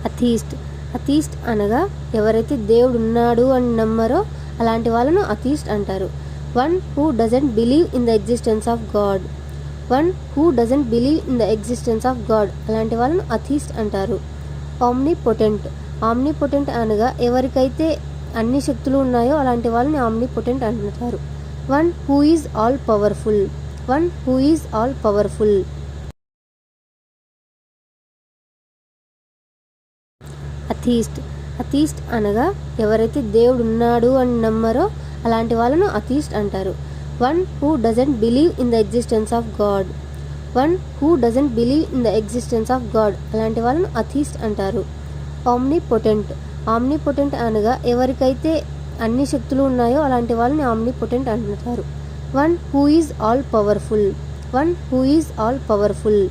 అథీస్ట్. అథీస్ట్ అనగా ఎవరైతే దేవుడు ఉన్నాడు అని నమ్మరో అలాంటి వాళ్ళను అథీస్ట్ అంటారు. One who doesn't believe in the existence of God. One who doesn't believe in the existence of God అలాంటి వాళ్ళను అథీస్ట్ అంటారు. ఆమ్నిపొటెంట్. ఆమ్నిపొటెంట్ అనగా ఎవరికైతే అన్ని శక్తులు ఉన్నాయో అలాంటి వాళ్ళని ఆమ్నిపొటెంట్ అంటారు. One who is all powerful. One who is all powerful. అథీస్ట్. అథీస్ట్ అనగా ఎవరైతే దేవుడు ఉన్నాడు అని నమ్మరో అలాంటి వాళ్ళను అథీస్ట్ అంటారు. One who doesn't believe in the existence of God. One who doesn't believe in the existence of God అలాంటి వాళ్ళను అథీస్ట్ అంటారు. ఆమ్నిపొటెంట్. ఆమ్నిపొటెంట్ అనగా ఎవరికైతే అన్ని శక్తులు ఉన్నాయో అలాంటి వాళ్ళని ఆమ్నిపొటెంట్ అంటారు. One who is all powerful. One who is all powerful.